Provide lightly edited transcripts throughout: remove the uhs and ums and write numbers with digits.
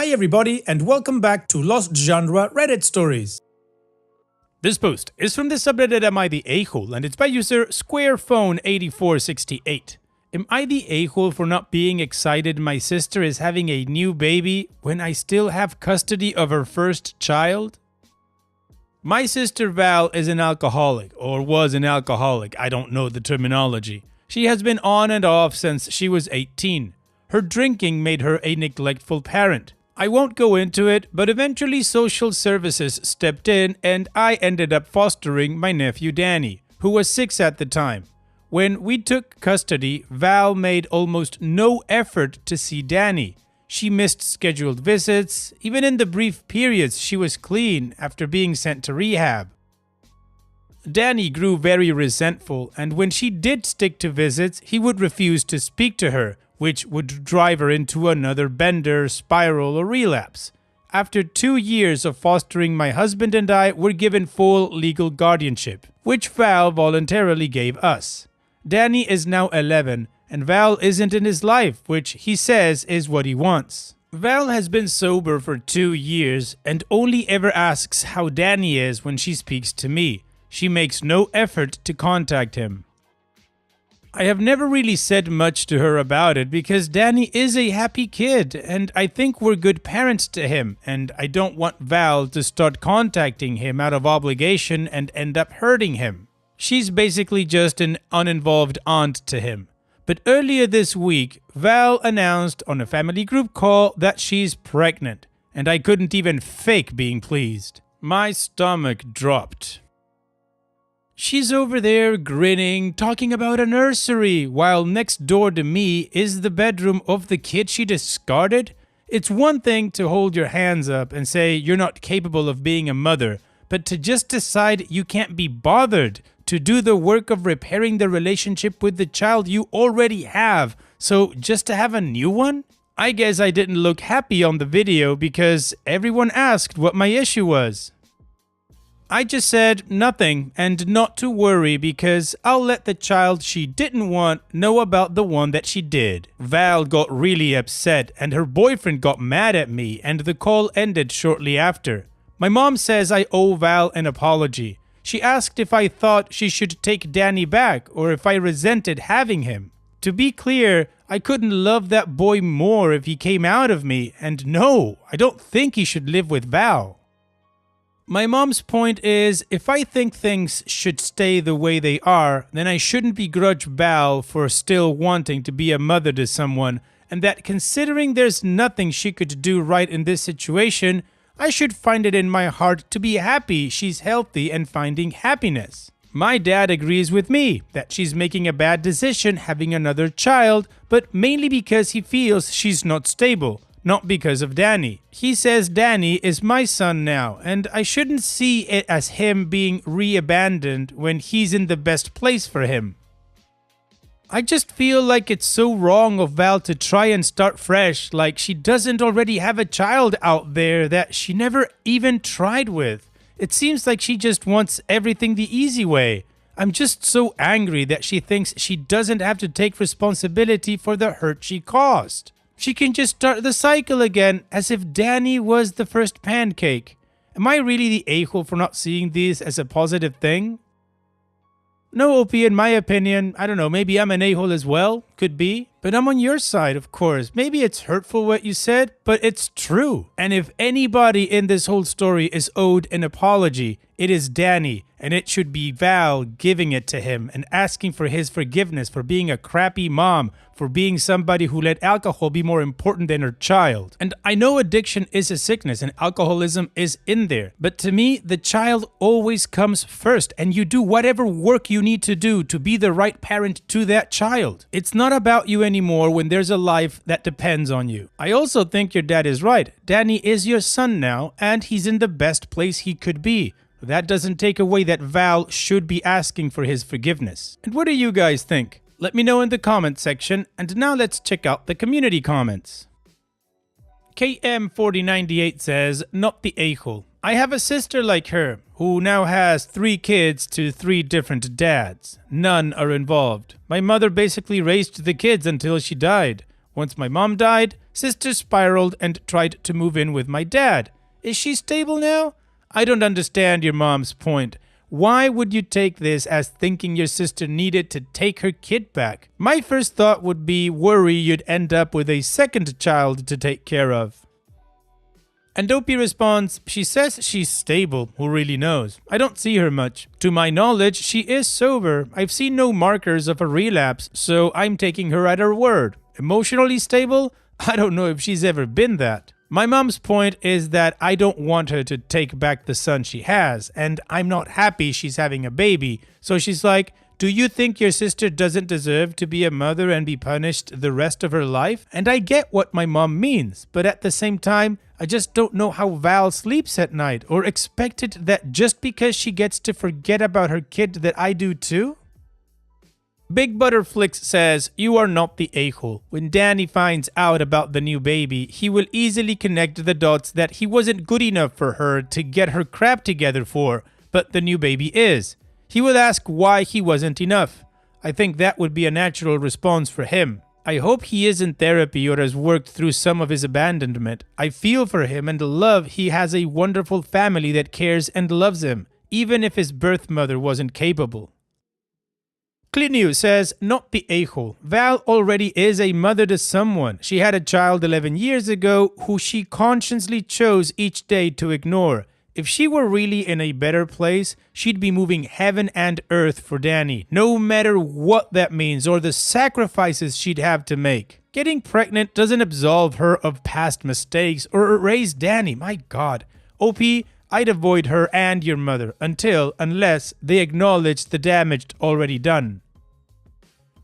Hi everybody and welcome back to Lost Genre Reddit Stories. This post is from the subreddit Am I the A-hole and it's by user SquarePhone8468. Am I the a-hole for not being excited my sister is having a new baby when I still have custody of her first child? My sister Val is an alcoholic, or was an alcoholic, I don't know the terminology. She has been on and off since she was 18. Her drinking made her a neglectful parent. I won't go into it, but eventually social services stepped in and I ended up fostering my nephew Danny, who was 6 at the time. When we took custody, Val made almost no effort to see Danny. She missed scheduled visits. Even in the brief periods she was clean after being sent to rehab. Danny grew very resentful, and when she did stick to visits, he would refuse to speak to her, which would drive her into another bender, spiral, or relapse. After 2 years of fostering, my husband and I were given full legal guardianship, which Val voluntarily gave us. Danny is now 11, and Val isn't in his life, which he says is what he wants. Val has been sober for 2 years and only ever asks how Danny is when she speaks to me. She makes no effort to contact him. I have never really said much to her about it because Danny is a happy kid and I think we're good parents to him, and I don't want Val to start contacting him out of obligation and end up hurting him. She's basically just an uninvolved aunt to him. But earlier this week, Val announced on a family group call that she's pregnant, and I couldn't even fake being pleased. My stomach dropped. She's over there grinning, talking about a nursery, while next door to me is the bedroom of the kid she discarded. It's one thing to hold your hands up and say you're not capable of being a mother, but to just decide you can't be bothered to do the work of repairing the relationship with the child you already have, so just to have a new one? I guess I didn't look happy on the video because everyone asked what my issue was. I just said nothing and not to worry because I'll let the child she didn't want know about the one that she did. Val got really upset and her boyfriend got mad at me and the call ended shortly after. My mom says I owe Val an apology. She asked if I thought she should take Danny back or if I resented having him. To be clear, I couldn't love that boy more if he came out of me, and no, I don't think he should live with Val. My mom's point is, if I think things should stay the way they are, then I shouldn't begrudge Val for still wanting to be a mother to someone, and that considering there's nothing she could do right in this situation, I should find it in my heart to be happy she's healthy and finding happiness. My dad agrees with me that she's making a bad decision having another child, but mainly because he feels she's not stable. Not because of Danny. He says Danny is my son now, and I shouldn't see it as him being re-abandoned when he's in the best place for him. I just feel like it's so wrong of Val to try and start fresh, like she doesn't already have a child out there that she never even tried with. It seems like she just wants everything the easy way. I'm just so angry that she thinks she doesn't have to take responsibility for the hurt she caused. She can just start the cycle again as if Danny was the first pancake. Am I really the a-hole for not seeing this as a positive thing? No, OP, in my opinion, I don't know, maybe I'm an a-hole as well, could be. But I'm on your side, of course. Maybe it's hurtful what you said, but it's true. And if anybody in this whole story is owed an apology, it is Danny. And it should be Val giving it to him and asking for his forgiveness for being a crappy mom, for being somebody who let alcohol be more important than her child. And I know addiction is a sickness and alcoholism is in there, but to me, the child always comes first, and you do whatever work you need to do to be the right parent to that child. It's not about you anymore when there's a life that depends on you. I also think your dad is right. Danny is your son now, and he's in the best place he could be. That doesn't take away that Val should be asking for his forgiveness. And what do you guys think? Let me know in the comment section, and now let's check out the community comments. KM4098 says, not the a-hole. I have a sister like her, who now has 3 kids to 3 different dads. None are involved. My mother basically raised the kids until she died. Once my mom died, sister spiraled and tried to move in with my dad. Is she stable now? I don't understand your mom's point. Why would you take this as thinking your sister needed to take her kid back? My first thought would be worry you'd end up with a second child to take care of. And Dopey responds, she says she's stable, who really knows? I don't see her much. To my knowledge, she is sober. I've seen no markers of a relapse, so I'm taking her at her word. Emotionally stable? I don't know if she's ever been that. My mom's point is that I don't want her to take back the son she has, and I'm not happy she's having a baby. So she's like, do you think your sister doesn't deserve to be a mother and be punished the rest of her life? And I get what my mom means, but at the same time, I just don't know how Val sleeps at night, or expected that just because she gets to forget about her kid that I do too? Big Butterflix says, you are not the a-hole. When Danny finds out about the new baby, he will easily connect the dots that he wasn't good enough for her to get her crap together for, but the new baby is. He will ask why he wasn't enough. I think that would be a natural response for him. I hope he is in therapy or has worked through some of his abandonment. I feel for him and love he has a wonderful family that cares and loves him, even if his birth mother wasn't capable. Clinew says, not the a-hole. Val already is a mother to someone. She had a child 11 years ago who she consciously chose each day to ignore. If she were really in a better place, she'd be moving heaven and earth for Danny, no matter what that means or the sacrifices she'd have to make. Getting pregnant doesn't absolve her of past mistakes or erase Danny, my god. OP, I'd avoid her and your mother unless they acknowledge the damage already done.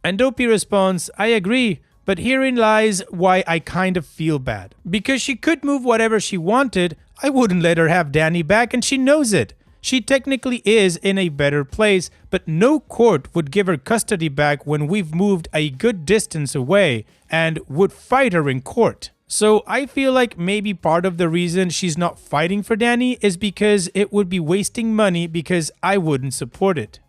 And Dopey responds, I agree, but herein lies why I kind of feel bad. Because she could move whatever she wanted, I wouldn't let her have Danny back and she knows it. She technically is in a better place, but no court would give her custody back when we've moved a good distance away and would fight her in court. So I feel like maybe part of the reason she's not fighting for Danny is because it would be wasting money because I wouldn't support it.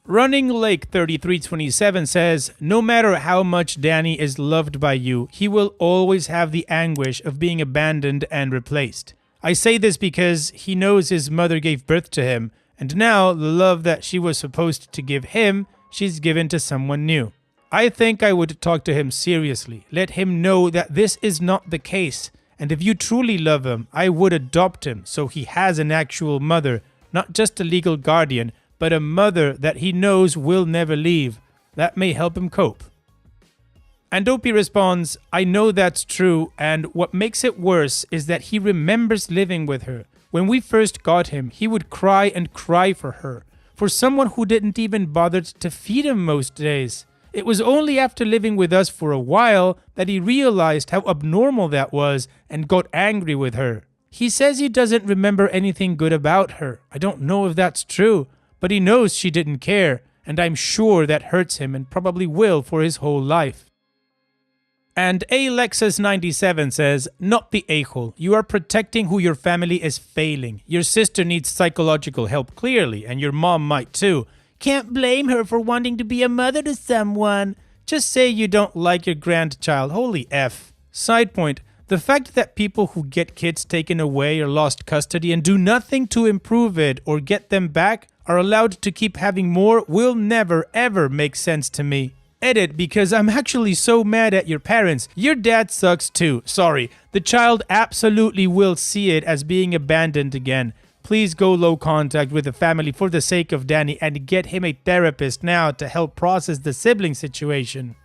Running Lake 3327 says, no matter how much Danny is loved by you, he will always have the anguish of being abandoned and replaced. I say this because he knows his mother gave birth to him, and now the love that she was supposed to give him, she's given to someone new. I think I would talk to him seriously, let him know that this is not the case, and if you truly love him, I would adopt him so he has an actual mother, not just a legal guardian, but a mother that he knows will never leave. That may help him cope. And Dopey responds, I know that's true, and what makes it worse is that he remembers living with her. When we first got him, he would cry and cry for her, for someone who didn't even bother to feed him most days. It was only after living with us for a while that he realized how abnormal that was and got angry with her. He says he doesn't remember anything good about her. I don't know if that's true, but he knows she didn't care, and I'm sure that hurts him and probably will for his whole life. And Alexis97 says, not the a-hole. You are protecting who your family is failing. Your sister needs psychological help clearly, and your mom might too. Can't blame her for wanting to be a mother to someone. Just say you don't like your grandchild. Holy F. Side point. The fact that people who get kids taken away or lost custody and do nothing to improve it or get them back are allowed to keep having more will never ever make sense to me. Edit, because I'm actually so mad at your parents. Your dad sucks too. Sorry. The child absolutely will see it as being abandoned again. Please go low contact with the family for the sake of Danny and get him a therapist now to help process the sibling situation.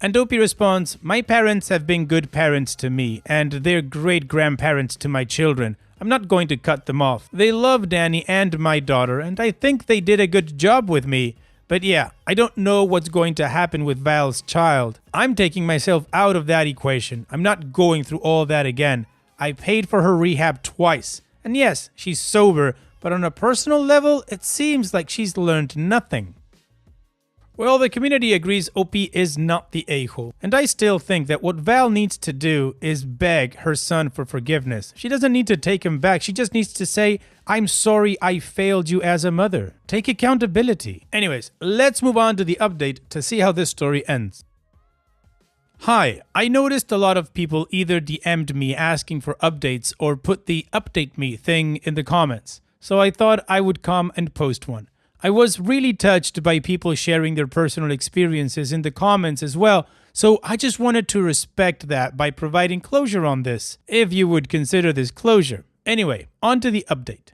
And Dopey responds, my parents have been good parents to me, and they're great grandparents to my children. I'm not going to cut them off. They love Danny and my daughter, and I think they did a good job with me. But yeah, I don't know what's going to happen with Val's child. I'm taking myself out of that equation. I'm not going through all that again. I paid for her rehab twice. And yes, she's sober, but on a personal level, it seems like she's learned nothing. Well, the community agrees OP is not the a-hole, and I still think that what Val needs to do is beg her son for forgiveness. She doesn't need to take him back, she just needs to say, I'm sorry I failed you as a mother. Take accountability. Anyways, let's move on to the update to see how this story ends. Hi, I noticed a lot of people either DM'd me asking for updates or put the update me thing in the comments, so I thought I would come and post one. I was really touched by people sharing their personal experiences in the comments as well, so I just wanted to respect that by providing closure on this, if you would consider this closure. Anyway, on to the update.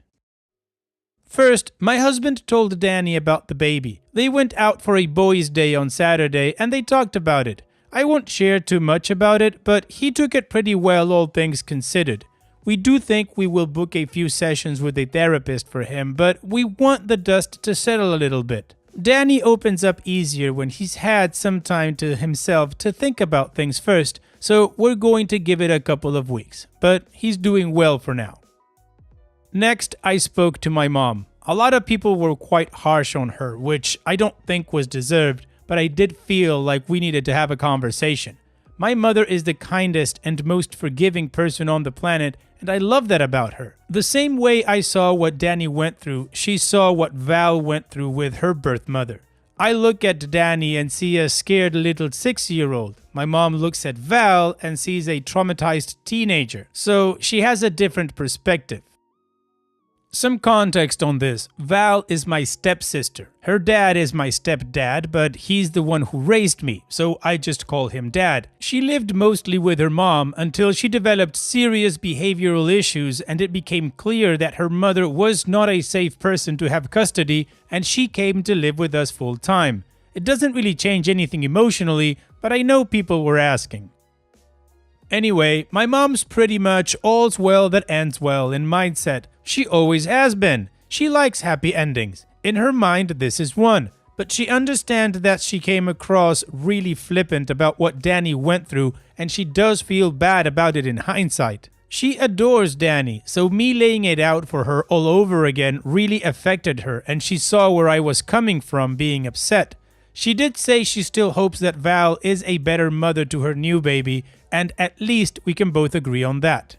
First, my husband told Danny about the baby. They went out for a boys' day on Saturday and they talked about it. I won't share too much about it, but he took it pretty well, all things considered. We do think we will book a few sessions with a therapist for him, but we want the dust to settle a little bit. Danny opens up easier when he's had some time to himself to think about things first, so we're going to give it a couple of weeks, but he's doing well for now. Next, I spoke to my mom. A lot of people were quite harsh on her, which I don't think was deserved, but I did feel like we needed to have a conversation. My mother is the kindest and most forgiving person on the planet, and I love that about her. The same way I saw what Danny went through, she saw what Val went through with her birth mother. I look at Danny and see a scared little 6-year-old. My mom looks at Val and sees a traumatized teenager, so she has a different perspective. Some context on this. Val is my stepsister. Her dad is my stepdad, but he's the one who raised me, so I just call him Dad. She lived mostly with her mom until she developed serious behavioral issues and it became clear that her mother was not a safe person to have custody, and she came to live with us full time. It doesn't really change anything emotionally, but I know people were asking. Anyway, my mom's pretty much all's well that ends well in mindset. She always has been. She likes happy endings. In her mind, this is one. But she understands that she came across really flippant about what Danny went through, and she does feel bad about it in hindsight. She adores Danny, so me laying it out for her all over again really affected her, and she saw where I was coming from being upset. She did say she still hopes that Val is a better mother to her new baby, and at least we can both agree on that.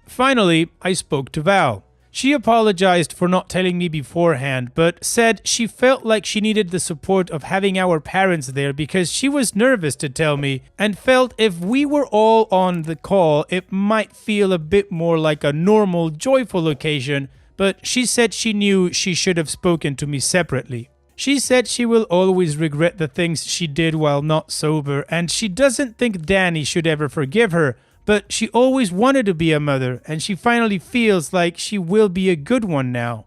Finally, I spoke to Val. She apologized for not telling me beforehand, but said she felt like she needed the support of having our parents there because she was nervous to tell me and felt if we were all on the call, it might feel a bit more like a normal, joyful occasion, but she said she knew she should have spoken to me separately. She said she will always regret the things she did while not sober, and she doesn't think Danny should ever forgive her, but she always wanted to be a mother, and she finally feels like she will be a good one now.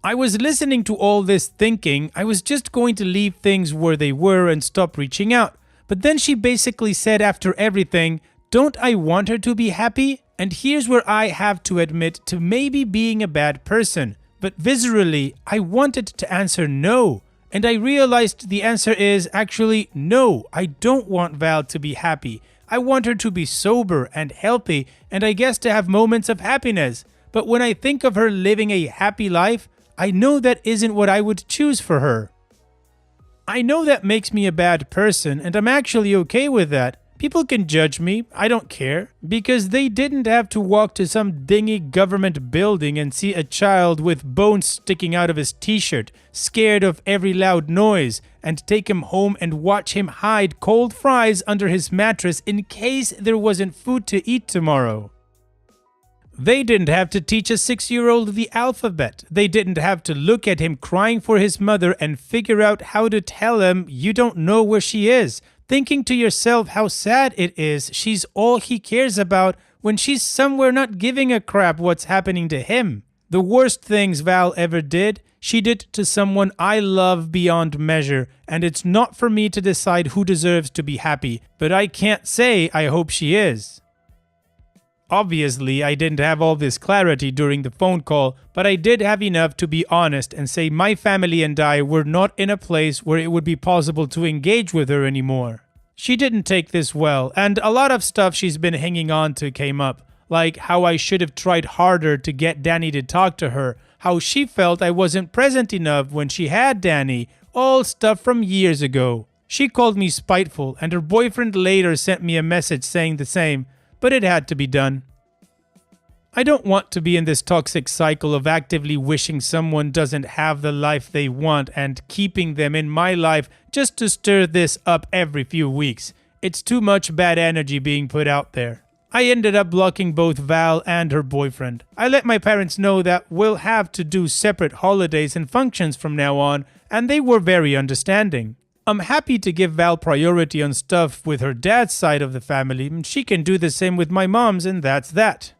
I was listening to all this thinking I was just going to leave things where they were and stop reaching out, but then she basically said after everything, "Don't I want her to be happy?" And here's where I have to admit to maybe being a bad person. But viscerally, I wanted to answer no. And I realized the answer is actually no, I don't want Val to be happy. I want her to be sober and healthy, and I guess to have moments of happiness. But when I think of her living a happy life, I know that isn't what I would choose for her. I know that makes me a bad person, and I'm actually okay with that. People can judge me, I don't care, because they didn't have to walk to some dingy government building and see a child with bones sticking out of his t-shirt, scared of every loud noise, and take him home and watch him hide cold fries under his mattress in case there wasn't food to eat tomorrow. They didn't have to teach a 6-year-old the alphabet. They didn't have to look at him crying for his mother and figure out how to tell him you don't know where she is, thinking to yourself how sad it is she's all he cares about when she's somewhere not giving a crap what's happening to him. The worst things Val ever did, she did to someone I love beyond measure, and it's not for me to decide who deserves to be happy, but I can't say I hope she is. Obviously, I didn't have all this clarity during the phone call, but I did have enough to be honest and say my family and I were not in a place where it would be possible to engage with her anymore. She didn't take this well, and a lot of stuff she's been hanging on to came up, like how I should have tried harder to get Danny to talk to her, how she felt I wasn't present enough when she had Danny, all stuff from years ago. She called me spiteful, and her boyfriend later sent me a message saying the same, but it had to be done. I don't want to be in this toxic cycle of actively wishing someone doesn't have the life they want and keeping them in my life just to stir this up every few weeks. It's too much bad energy being put out there. I ended up blocking both Val and her boyfriend. I let my parents know that we'll have to do separate holidays and functions from now on, and they were very understanding. I'm happy to give Val priority on stuff with her dad's side of the family, and she can do the same with my mom's, and that's that.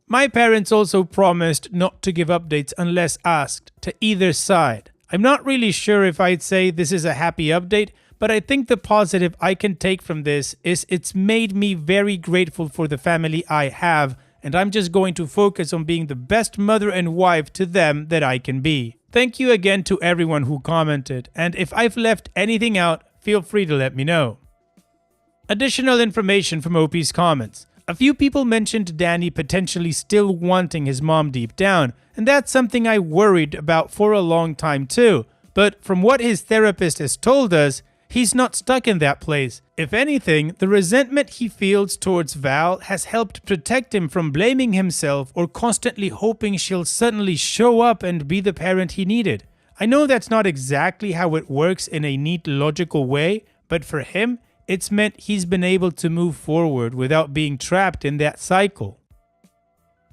My parents also promised not to give updates unless asked, to either side. I'm not really sure if I'd say this is a happy update, but I think the positive I can take from this is it's made me very grateful for the family I have, and I'm just going to focus on being the best mother and wife to them that I can be. Thank you again to everyone who commented, and if I've left anything out, feel free to let me know. Additional information from OP's comments. A few people mentioned Danny potentially still wanting his mom deep down, and that's something I worried about for a long time too. But from what his therapist has told us, he's not stuck in that place. If anything, the resentment he feels towards Val has helped protect him from blaming himself or constantly hoping she'll suddenly show up and be the parent he needed. I know that's not exactly how it works in a neat, logical way, but for him, it's meant he's been able to move forward without being trapped in that cycle.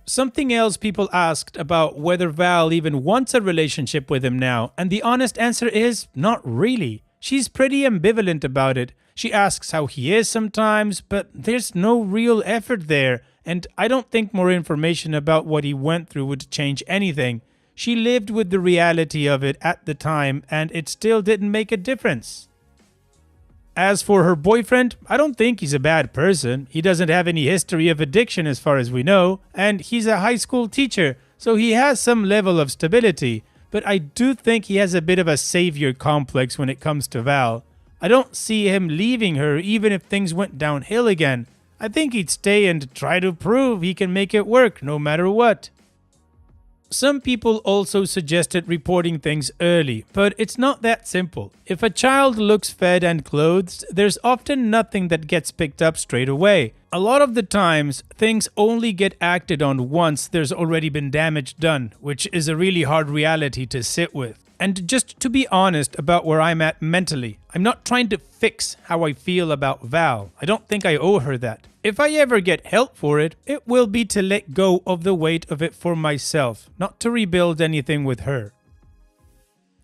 Something else people asked about whether Val even wants a relationship with him now, and the honest answer is not really. She's pretty ambivalent about it. She asks how he is sometimes, but there's no real effort there, and I don't think more information about what he went through would change anything. She lived with the reality of it at the time, and it still didn't make a difference. As for her boyfriend, I don't think he's a bad person. He doesn't have any history of addiction as far as we know, and he's a high school teacher, so he has some level of stability. But I do think he has a bit of a savior complex when it comes to Val. I don't see him leaving her even if things went downhill again. I think he'd stay and try to prove he can make it work no matter what. Some people also suggested reporting things early, but it's not that simple. If a child looks fed and clothed, there's often nothing that gets picked up straight away. A lot of the times, things only get acted on once there's already been damage done, which is a really hard reality to sit with. And just to be honest about where I'm at mentally, I'm not trying to fix how I feel about Val. I don't think I owe her that. If I ever get help for it, it will be to let go of the weight of it for myself, not to rebuild anything with her.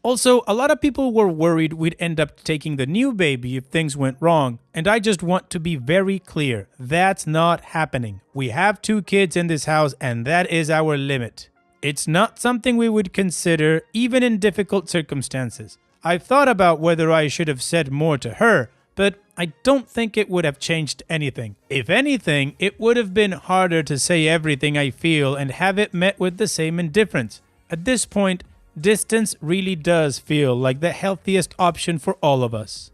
Also, a lot of people were worried we'd end up taking the new baby if things went wrong, and I just want to be very clear, that's not happening. We have 2 kids in this house, and that is our limit. It's not something we would consider, even in difficult circumstances. I've thought about whether I should have said more to her, but I don't think it would have changed anything. If anything, it would have been harder to say everything I feel and have it met with the same indifference. At this point, distance really does feel like the healthiest option for all of us.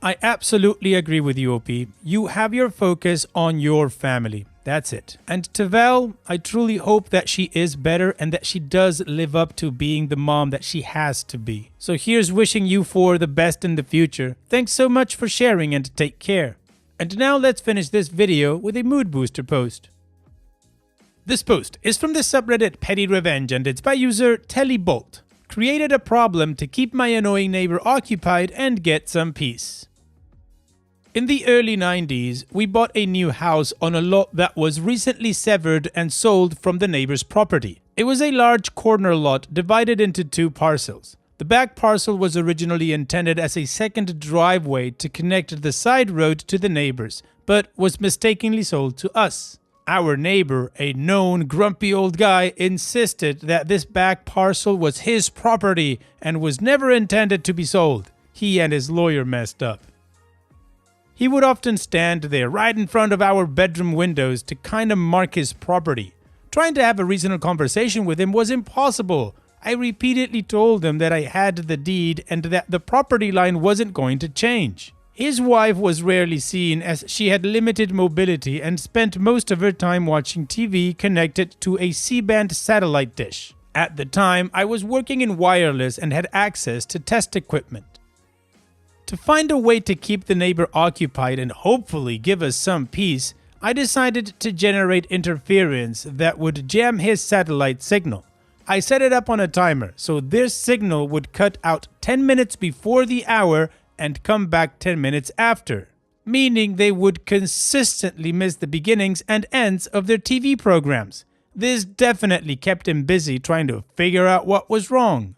I absolutely agree with you, OP. You have your focus on your family. That's it. And to Val, I truly hope that she is better and that she does live up to being the mom that she has to be. So here's wishing you for the best in the future. Thanks so much for sharing and take care. And now let's finish this video with a mood booster post. This post is from the subreddit Petty Revenge and it's by user Tellybolt. Created a problem to keep my annoying neighbor occupied and get some peace. In the early 90s, we bought a new house on a lot that was recently severed and sold from the neighbor's property. It was a large corner lot divided into 2 parcels. The back parcel was originally intended as a second driveway to connect the side road to the neighbors, but was mistakenly sold to us. Our neighbor, a known grumpy old guy, insisted that this back parcel was his property and was never intended to be sold. He and his lawyer messed up. He would often stand there right in front of our bedroom windows to kind of mark his property. Trying to have a reasonable conversation with him was impossible. I repeatedly told him that I had the deed and that the property line wasn't going to change. His wife was rarely seen as she had limited mobility and spent most of her time watching TV connected to a C-band satellite dish. At the time, I was working in wireless and had access to test equipment. To find a way to keep the neighbor occupied and hopefully give us some peace, I decided to generate interference that would jam his satellite signal. I set it up on a timer, so this signal would cut out 10 minutes before the hour and come back 10 minutes after, meaning they would consistently miss the beginnings and ends of their TV programs. This definitely kept him busy trying to figure out what was wrong.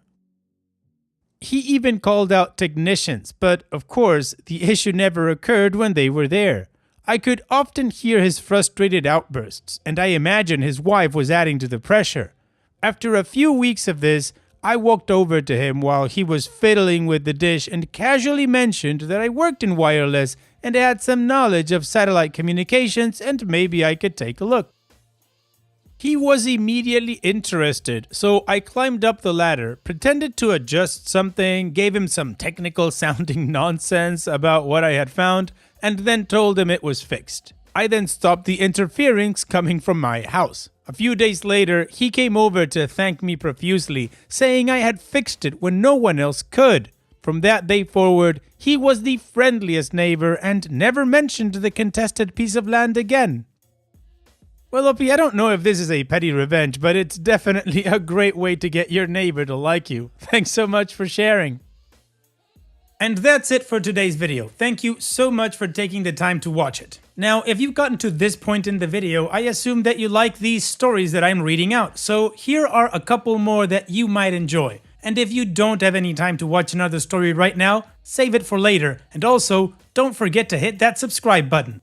He even called out technicians, but of course, the issue never occurred when they were there. I could often hear his frustrated outbursts, and I imagine his wife was adding to the pressure. After a few weeks of this, I walked over to him while he was fiddling with the dish and casually mentioned that I worked in wireless and had some knowledge of satellite communications and maybe I could take a look. He was immediately interested, so I climbed up the ladder, pretended to adjust something, gave him some technical sounding nonsense about what I had found, and then told him it was fixed. I then stopped the interference coming from my house. A few days later, he came over to thank me profusely, saying I had fixed it when no one else could. From that day forward, he was the friendliest neighbor and never mentioned the contested piece of land again. Well, Opie, I don't know if this is a petty revenge, but it's definitely a great way to get your neighbor to like you. Thanks so much for sharing. And that's it for today's video. Thank you so much for taking the time to watch it. Now, if you've gotten to this point in the video, I assume that you like these stories that I'm reading out. So here are a couple more that you might enjoy. And if you don't have any time to watch another story right now, save it for later. And also, don't forget to hit that subscribe button.